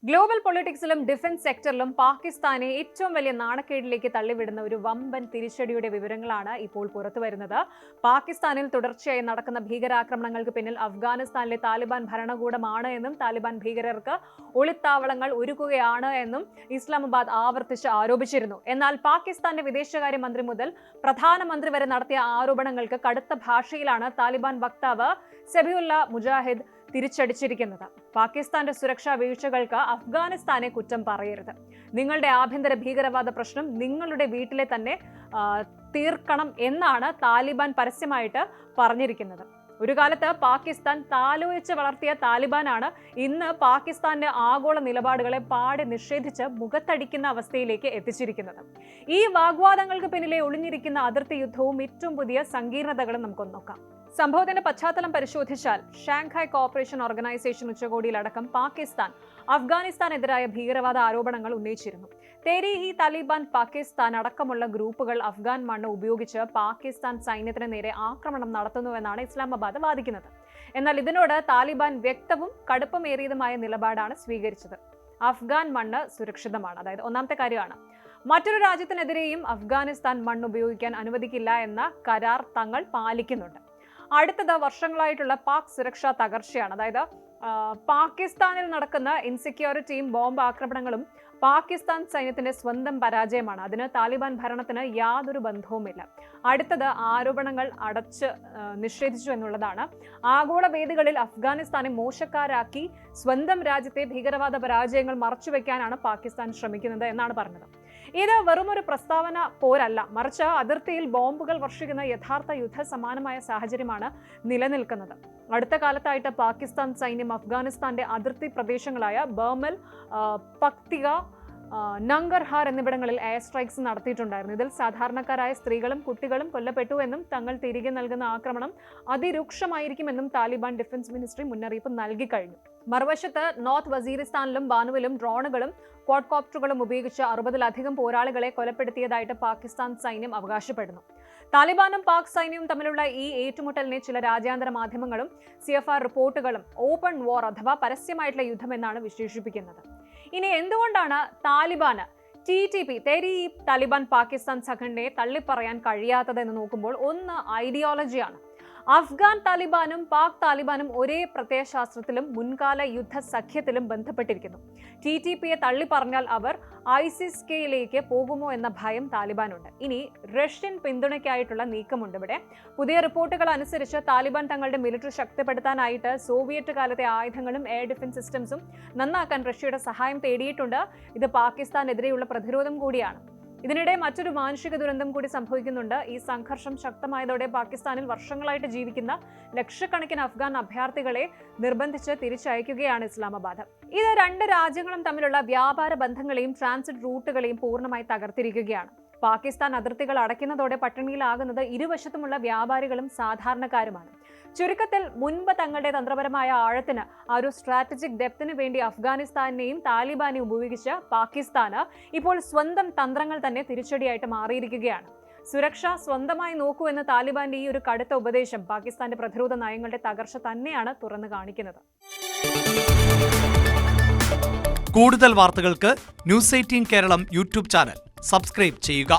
Global പൊളിറ്റിക്സിലും defence സെക്ടറിലും പാകിസ്ഥാനെ ഏറ്റവും വലിയ നാണക്കേടിലേക്ക് തള്ളിവിടുന്ന ഒരു വമ്പൻ തിരിച്ചടിയുടെ വിവരങ്ങളാണ് ഇപ്പോൾ പുറത്തുവരുന്നത്. പാകിസ്ഥാനിൽ തുടർച്ചയായി നടക്കുന്ന ഭീകരാക്രമണങ്ങൾക്ക് പിന്നിൽ അഫ്ഗാനിസ്ഥാനിലെ താലിബാൻ ഭരണകൂടമാണ് എന്നും താലിബാൻ ഭീകരർക്ക് ഒളിത്താവളങ്ങൾ ഒരുക്കുകയാണ് എന്നും ഇസ്ലാമാബാദ് ആവർത്തിച്ച് ആരോപിച്ചിരുന്നു. എന്നാൽ പാകിസ്ഥാന്റെ വിദേശകാര്യമന്ത്രി മുതൽ പ്രധാനമന്ത്രി വരെ നടത്തിയ ആരോപണങ്ങൾക്ക് കടുത്ത ഭാഷയിലാണ് താലിബാൻ വക്താവ് സബിഹുല്ല മുജാഹിദ് തിരിച്ചടിച്ചിരിക്കുന്നത്. പാകിസ്ഥാന്റെ സുരക്ഷാ വീഴ്ചകൾക്ക് അഫ്ഗാനിസ്ഥാനെ കുറ്റം പറയരുത്. നിങ്ങളുടെ ആഭ്യന്തര ഭീകരവാദ പ്രശ്നം നിങ്ങളുടെ വീട്ടിലെ തന്നെ തീർക്കണം എന്നാണ് താലിബാൻ പരസ്യമായിട്ട് പറഞ്ഞിരിക്കുന്നത്. ഒരു കാലത്ത് പാകിസ്ഥാൻ താലോലിച്ച് വളർത്തിയ താലിബാനാണ് ഇന്ന് പാകിസ്ഥാന്റെ ആഗോള നിലപാടുകളെ പാടെ നിഷേധിച്ച് മുഖത്തടിക്കുന്ന അവസ്ഥയിലേക്ക് എത്തിച്ചിരിക്കുന്നത്. ഈ വാഗ്വാദങ്ങൾക്ക് പിന്നിലെ ഒളിഞ്ഞിരിക്കുന്ന അതിർത്തി യുദ്ധവും ഏറ്റവും പുതിയ സങ്കീർണതകളും നമുക്കൊന്ന് നോക്കാം. സംഭവത്തിന്റെ പശ്ചാത്തലം പരിശോധിച്ചാൽ ഷാങ്ഹായ് കോഓപ്പറേഷൻ ഓർഗനൈസേഷൻ ഉച്ചകോടിയിലടക്കം പാകിസ്ഥാൻ അഫ്ഗാനിസ്ഥാനെതിരായ ഭീകരവാദ ആരോപണങ്ങൾ ഉന്നയിച്ചിരുന്നു. തെരീഹി താലിബാൻ പാകിസ്ഥാൻ അടക്കമുള്ള ഗ്രൂപ്പുകൾ അഫ്ഗാൻ മണ്ണ് ഉപയോഗിച്ച് പാകിസ്ഥാൻ സൈന്യത്തിന് നേരെ ആക്രമണം നടത്തുന്നുവെന്നാണ് ഇസ്ലാമാബാദ് വാദിക്കുന്നത്. എന്നാൽ ഇതിനോട് താലിബാൻ വ്യക്തവും കടുപ്പമേറിയതുമായ നിലപാടാണ് സ്വീകരിച്ചത്. അഫ്ഗാൻ മണ്ണ് സുരക്ഷിതമാണ്, അതായത് ഒന്നാമത്തെ കാര്യമാണ്. മറ്റൊരു രാജ്യത്തിനെതിരെയും അഫ്ഗാനിസ്ഥാൻ മണ്ണ് ഉപയോഗിക്കാൻ അനുവദിക്കില്ല എന്ന കരാർ തങ്ങൾ പാലിക്കുന്നുണ്ട്. അടുത്തത് വർഷങ്ങളായിട്ടുള്ള പാക് സുരക്ഷാ തകർച്ചയാണ്. അതായത് പാകിസ്ഥാനിൽ നടക്കുന്ന ഇൻസെക്യൂരിറ്റിയും ബോംബ് ആക്രമണങ്ങളും പാകിസ്ഥാൻ സൈന്യത്തിന്റെ സ്വന്തം പരാജയമാണ്. അതിന് താലിബാൻ ഭരണത്തിന് യാതൊരു ബന്ധവുമില്ല. അടുത്തത് ആരോപണങ്ങൾ അടച്ച് നിഷേധിച്ചു എന്നുള്ളതാണ്. ആഗോള വേദികളിൽ അഫ്ഗാനിസ്ഥാനെ മോശക്കാരാക്കി സ്വന്തം രാജ്യത്തെ ഭീകരവാദ പരാജയങ്ങൾ മറച്ചുവെക്കാനാണ് പാകിസ്ഥാൻ ശ്രമിക്കുന്നത് എന്നാണ് പറഞ്ഞത്. ഇത് വെറുമൊരു പ്രസ്താവന പോരല്ല, മറിച്ച് അതിർത്തിയിൽ ബോംബുകൾ വർഷിക്കുന്ന യഥാർത്ഥ യുദ്ധ സമാനമായ സാഹചര്യമാണ് നിലനിൽക്കുന്നത്. അടുത്ത കാലത്തായിട്ട് പാകിസ്ഥാൻ സൈന്യം അഫ്ഗാനിസ്ഥാന്റെ അതിർത്തി പ്രദേശങ്ങളായ ബർമൽ, പക്തിക, നങ്കർഹാർ എന്നിവിടങ്ങളിൽ എയർ സ്ട്രൈക്സ് നടത്തിയിട്ടുണ്ടായിരുന്നു. ഇതിൽ സാധാരണക്കാരായ സ്ത്രീകളും കുട്ടികളും കൊല്ലപ്പെട്ടു എന്നും തങ്ങൾ തിരികെ നൽകുന്ന ആക്രമണം അതിരൂക്ഷമായിരിക്കുമെന്നും താലിബാൻ ഡിഫൻസ് മിനിസ്ട്രി മുന്നറിയിപ്പ് നൽകി കഴിഞ്ഞു. മറുവശത്ത് നോർത്ത് വസീറിസ്ഥാനിലും ബാനുവിലും ഡ്രോണുകളും ക്വാഡ്കോപ്റ്ററുകളും ഉപയോഗിച്ച് 60-ലധികം പോരാളികളെ കൊലപ്പെടുത്തിയതായിട്ട് പാകിസ്ഥാൻ സൈന്യം അവകാശപ്പെടുന്നു. താലിബാനും പാക് സൈന്യവും തമ്മിലുള്ള ഈ ഏറ്റുമുട്ടലിനെ ചില രാജ്യാന്തര മാധ്യമങ്ങളും CFR റിപ്പോർട്ടുകളും ഓപ്പൺ വാർ അഥവാ പരസ്യമായിട്ടുള്ള യുദ്ധമെന്നാണ് വിശേഷിപ്പിക്കുന്നത്. ഇനി എന്തുകൊണ്ടാണ് താലിബാന് TTP തെരീഹി താലിബാൻ പാകിസ്ഥാൻ സംഘടനയെ തള്ളിപ്പറയാൻ കഴിയാത്തതെന്ന് നോക്കുമ്പോൾ ഒന്ന് ഐഡിയോളജിയാണ്. അഫ്ഗാൻ താലിബാനും പാക് താലിബാനും ഒരേ പ്രത്യയശാസ്ത്രത്തിലും മുൻകാല യുദ്ധ സഖ്യത്തിലും ബന്ധപ്പെട്ടിരിക്കുന്നു. TTPയെ തള്ളിപ്പറഞ്ഞാൽ അവർ ISIS-Kയിലേക്ക് പോകുമോ എന്ന ഭയം താലിബാനുണ്ട്. ഇനി റഷ്യൻ പിന്തുണയ്ക്കായിട്ടുള്ള നീക്കമുണ്ട് ഇവിടെ. പുതിയ റിപ്പോർട്ടുകൾ അനുസരിച്ച് താലിബാൻ തങ്ങളുടെ മിലിറ്ററി ശക്തിപ്പെടുത്താനായിട്ട് സോവിയറ്റ് കാലത്തെ ആയുധങ്ങളും എയർ ഡിഫൻസ് സിസ്റ്റംസും നന്നാക്കാൻ റഷ്യയുടെ സഹായം തേടിയിട്ടുണ്ട്. ഇത് പാകിസ്ഥാനെതിരെയുള്ള പ്രതിരോധം കൂടിയാണ്. ഇതിനിടെ മറ്റൊരു മാനുഷിക ദുരന്തം കൂടി സംഭവിക്കുന്നുണ്ട്. ഈ സംഘർഷം ശക്തമായതോടെ പാകിസ്ഥാനിൽ വർഷങ്ങളായിട്ട് ജീവിക്കുന്ന ലക്ഷക്കണക്കിന് അഫ്ഗാൻ അഭയാർത്ഥികളെ നിർബന്ധിച്ച് തിരിച്ചയക്കുകയാണ് ഇസ്ലാമാബാദ്. ഇത് രണ്ട് രാജ്യങ്ങളും തമ്മിലുള്ള വ്യാപാര ബന്ധങ്ങളെയും ട്രാൻസിറ്റ് റൂട്ടുകളെയും പൂർണ്ണമായി തകർത്തിരിക്കുകയാണ്. പാകിസ്ഥാൻ അതിർത്തികൾ അടയ്ക്കുന്നതോടെ പട്ടിണിയിലാകുന്നത് ഇരുവശത്തുമുള്ള വ്യാപാരികളും സാധാരണക്കാരുമാണ്. ചുരുക്കത്തിൽ മുൻപ് തങ്ങളുടെ തന്ത്രപരമായ ആഴത്തിന് ഒരു സ്ട്രാറ്റജിക് ഡെപ്തിന് വേണ്ടി അഫ്ഗാനിസ്ഥാനെയും താലിബാനെയും ഉപയോഗിച്ച് പാകിസ്ഥാന് ഇപ്പോൾ സ്വന്തം തന്ത്രങ്ങൾ തന്നെ തിരിച്ചടിയായിട്ട് മാറിയിരിക്കുകയാണ്. സുരക്ഷ സ്വന്തമായി നോക്കൂ എന്ന താലിബാന്റെ ഈ ഒരു കടുത്ത ഉപദേശം പാകിസ്ഥാന്റെ പ്രതിരോധ നയങ്ങളുടെ തകർച്ച തന്നെയാണ് തുറന്നു കാണിക്കുന്നത്. കൂടുതൽ വാർത്തകൾക്ക് News 18 Keralam YouTube channel subscribe ചെയ്യുക.